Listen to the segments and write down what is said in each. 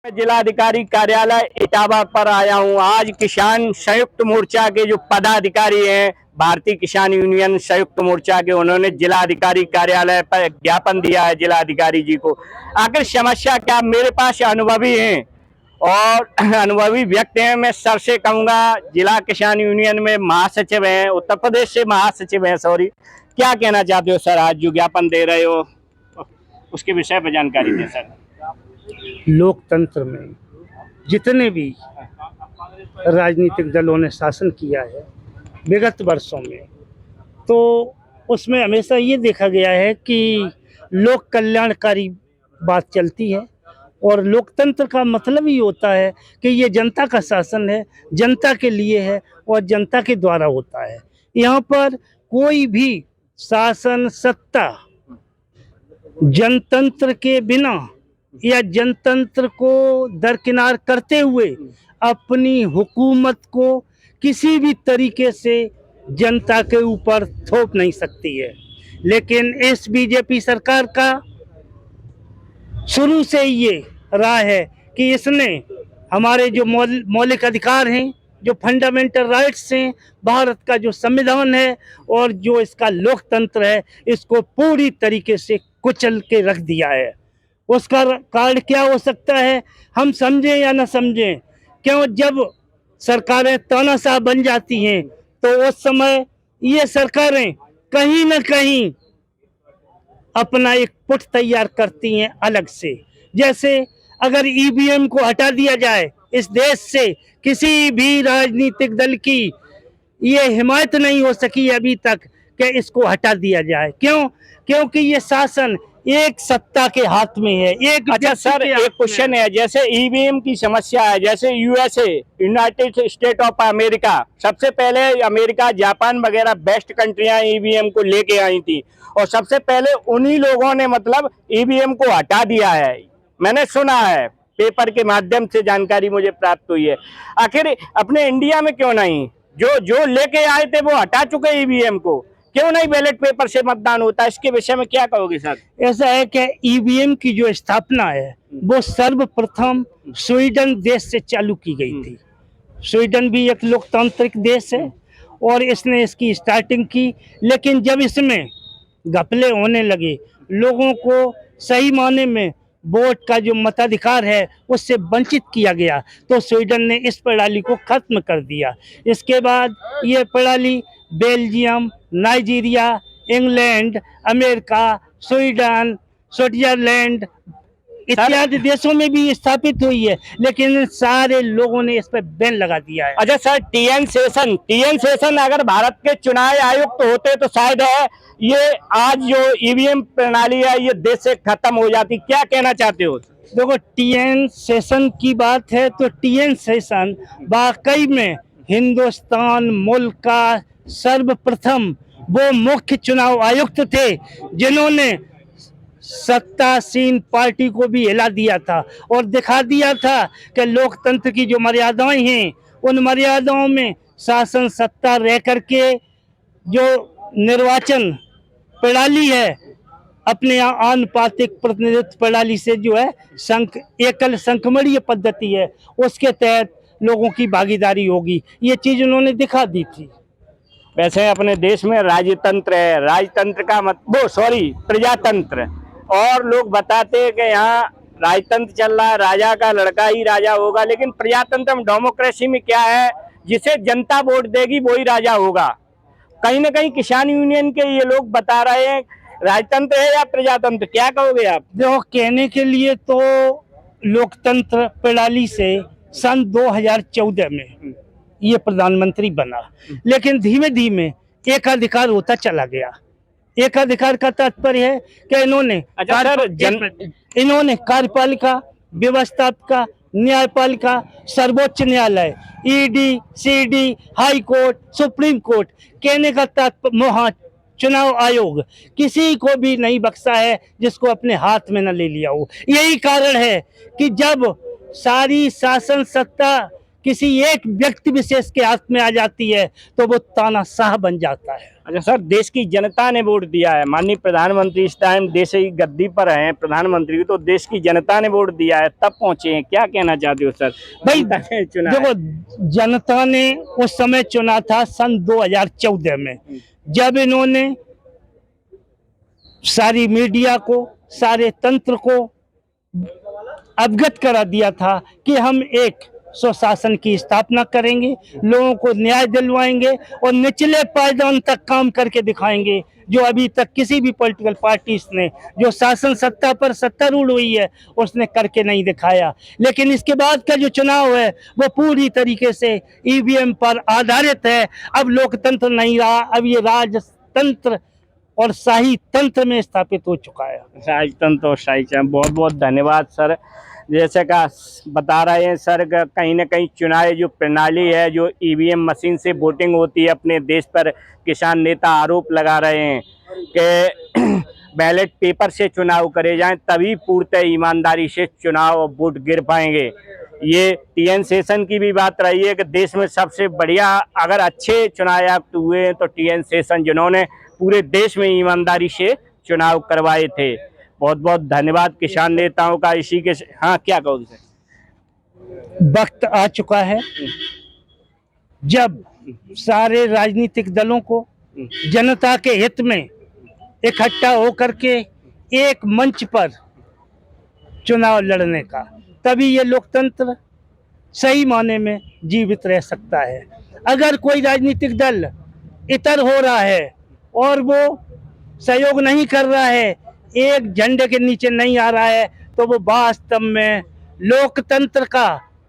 मैं जिलाधिकारी कार्यालय इटावा पर आया हूं। आज किसान संयुक्त मोर्चा के जो पदाधिकारी हैं, भारतीय किसान यूनियन संयुक्त मोर्चा के, उन्होंने जिलाधिकारी कार्यालय पर ज्ञापन दिया है जिलाधिकारी जी को। आखिर समस्या क्या? मेरे पास अनुभवी हैं और अनुभवी व्यक्ति हैं। मैं सर से कहूंगा, जिला किसान यूनियन में महासचिव हैं, उत्तर प्रदेश से महासचिव हैं। सॉरी, क्या कहना चाहते हो सर? आज जो ज्ञापन दे रहे हो उसके विषय पर जानकारी दें सर। लोकतंत्र में जितने भी राजनीतिक दलों ने शासन किया है विगत वर्षों में, तो उसमें हमेशा ये देखा गया है कि लोक कल्याणकारी बात चलती है। और लोकतंत्र का मतलब ही होता है कि ये जनता का शासन है, जनता के लिए है और जनता के द्वारा होता है। यहाँ पर कोई भी शासन सत्ता जनतंत्र के बिना या जनतंत्र को दरकिनार करते हुए अपनी हुकूमत को किसी भी तरीके से जनता के ऊपर थोप नहीं सकती है। लेकिन इस बीजेपी सरकार का शुरू से ये रहा है कि इसने हमारे जो मौलिक अधिकार हैं, जो फंडामेंटल राइट्स हैं, भारत का जो संविधान है और जो इसका लोकतंत्र है, इसको पूरी तरीके से कुचल के रख दिया है। उसका कारण क्या हो सकता है, हम समझें या न समझें, क्यों जब सरकारें तानाशाह बन जाती हैं तो उस समय ये सरकारें कहीं न कहीं अपना एक पुट तैयार करती हैं अलग से। जैसे अगर ईवीएम को हटा दिया जाए इस देश से, किसी भी राजनीतिक दल की ये हिमायत नहीं हो सकी अभी तक कि इसको हटा दिया जाए। क्यों? क्योंकि ये शासन एक सत्ता के हाथ में है। अच्छा सर, एक क्वेश्चन है, जैसे ईवीएम की समस्या है, जैसे USA, United state of America, सबसे पहले अमेरिका, जापान वगैरह बेस्ट कंट्रियां ईवीएम को लेके आई थी और सबसे पहले उन्हीं लोगों ने मतलब ईवीएम को हटा दिया है। मैंने सुना है, पेपर के माध्यम से जानकारी मुझे प्राप्त हुई है। आखिर अपने इंडिया में क्यों नहीं? जो लेके आए थे वो हटा चुके ईवीएम को, क्यों नहीं बैलेट पेपर से मतदान होता? इसके विषय में क्या कहोगे सर? ऐसा है कि ईवीएम की जो स्थापना है वो सर्वप्रथम स्वीडन देश से चालू की गई थी। स्वीडन भी एक लोकतांत्रिक देश है और इसने इसकी स्टार्टिंग की। लेकिन जब इसमें घपले होने लगे, लोगों को सही माने में वोट का जो मताधिकार है उससे वंचित किया गया, तो स्वीडन ने इस प्रणाली को खत्म कर दिया। इसके बाद ये प्रणाली Belgium, Nigeria, England, America, Sweden, Switzerland इत्यादि देशों में भी स्थापित हुई है, लेकिन सारे लोगों ने इस पर बैन लगा दिया है। अच्छा सर, टीएन सेशन अगर भारत के चुनाव आयुक्त होते तो शायद है ये आज जो ईवीएम प्रणाली है ये देश से खत्म हो जाती। क्या कहना चाहते हो? देखो, टीएन सेशन की बात है तो टीएन सेशन वाकई में हिंदुस्तान मुल्क का सर्वप्रथम वो मुख्य चुनाव आयुक्त थे जिन्होंने सत्तासीन पार्टी को भी हिला दिया था और दिखा दिया था कि लोकतंत्र की जो मर्यादाएं हैं उन मर्यादाओं में शासन सत्ता रह करके जो निर्वाचन प्रणाली है अपने आनुपातिक प्रतिनिधित्व प्रणाली से जो है एकल संख्यमणीय पद्धति है, उसके तहत लोगों की भागीदारी होगी। ये चीज उन्होंने दिखा दी थी। वैसे अपने देश में राजतंत्र है, राजतंत्र का प्रजातंत्र, और लोग बताते हैं कि यहाँ राजतंत्र चल रहा है, राजा का लड़का ही राजा होगा। लेकिन प्रजातंत्र में, डेमोक्रेसी में क्या है, जिसे जनता वोट देगी वही राजा होगा। कहीं ना कहीं किसान यूनियन के ये लोग बता रहे हैं राजतंत्र है या प्रजातंत्र, क्या कहोगे आप? देखो, कहने के लिए तो लोकतंत्र प्रणाली से सन 2014 में ये प्रधानमंत्री बना, लेकिन धीमे धीमे एकाधिकार होता चला गया। एकाधिकार का तात्पर्य है कि इन्होंने कार्यपालिका, व्यवस्थापिका, न्यायपालिका, सर्वोच्च न्यायालय, ED, CD, high court, supreme court, कहने का तात्पर्य चुनाव आयोग किसी को भी नहीं बख्शा है जिसको अपने हाथ में न ले लिया हो। यही कारण है कि जब सारी शासन सत्ता किसी एक व्यक्ति विशेष के हाथ में आ जाती है तो वो तानाशाह बन जाता है। अच्छा सर, देश की जनता ने वोट दिया है, माननीय प्रधानमंत्री इस टाइम देश की गद्दी पर हैं प्रधानमंत्री, तो देश की जनता ने वोट दिया है तब पहुंचे हैं, क्या कहना चाहते हो सर? भाई जनता ने चुना है। देखो, जनता ने उस समय चुना था सन 2014 में, जब इन्होंने सारी मीडिया को, सारे तंत्र को अवगत करा दिया था कि हम एक स्वशासन की स्थापना करेंगे, लोगों को न्याय दिलवाएंगे और निचले पायदान तक काम करके दिखाएंगे, जो अभी तक किसी भी पॉलिटिकल पार्टी ने, जो शासन सत्ता पर सत्तारूढ़ हुई है, उसने करके नहीं दिखाया। लेकिन इसके बाद का जो चुनाव है वो पूरी तरीके से ईवीएम पर आधारित है। अब लोकतंत्र नहीं रहा, अब ये राजतंत्र और शाही तंत्र में स्थापित हो चुका है। राजतंत्र और शाही, बहुत बहुत धन्यवाद सर। जैसे का बता रहे हैं सर, कहीं ना कहीं चुनाव जो प्रणाली है, जो ईवीएम मशीन से वोटिंग होती है अपने देश पर, किसान नेता आरोप लगा रहे हैं कि बैलेट पेपर से चुनाव करे जाएं, तभी पूर्णतः ईमानदारी से चुनाव और वोट गिर पाएंगे। ये टीएन शेषन की भी बात रही है कि देश में सबसे बढ़िया अगर अच्छे चुनाव आयुक्त हुए हैं तो टीएन शेषन, जिन्होंने पूरे देश में ईमानदारी से चुनाव करवाए थे। बहुत बहुत धन्यवाद किसान नेताओं का। इसी के हाँ, क्या कहोगे सर? वक्त आ चुका है जब सारे राजनीतिक दलों को जनता के हित में इकट्ठा होकर के एक मंच पर चुनाव लड़ने का, तभी ये लोकतंत्र सही माने में जीवित रह सकता है। अगर कोई राजनीतिक दल इतर हो रहा है और वो सहयोग नहीं कर रहा है, एक झंडे के नीचे नहीं आ रहा है, तो वो वास्तव में लोकतंत्र का,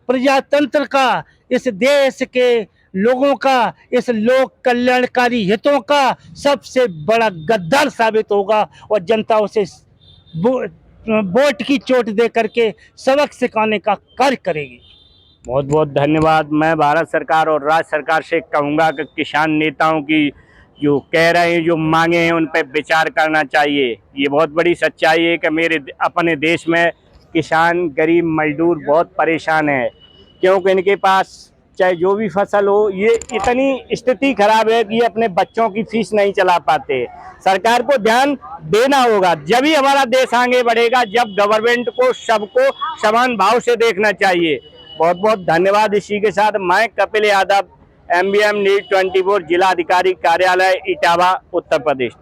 प्रजातंत्र का, इस देश के लोगों का, इस लोक कल्याणकारी हितों का सबसे बड़ा गद्दार साबित होगा और जनता उसे वोट की चोट दे करके सबक सिखाने का कार्य करेगी। बहुत बहुत धन्यवाद। मैं भारत सरकार और राज्य सरकार से कहूँगा कि किसान नेताओं की जो कह रहे हैं, जो मांगे हैं, उन पर विचार करना चाहिए। ये बहुत बड़ी सच्चाई है कि मेरे अपने देश में किसान, गरीब मजदूर बहुत परेशान है, क्योंकि इनके पास चाहे जो भी फसल हो, ये इतनी स्थिति खराब है कि ये अपने बच्चों की फीस नहीं चला पाते। सरकार को ध्यान देना होगा, जब ही हमारा देश आगे बढ़ेगा, जब गवर्नमेंट को सबको समान भाव से देखना चाहिए। बहुत बहुत धन्यवाद। इसी के साथ मैं कपिल यादव, MBM न्यूज़ 24, जिला अधिकारी कार्यालय इटावा, उत्तर प्रदेश।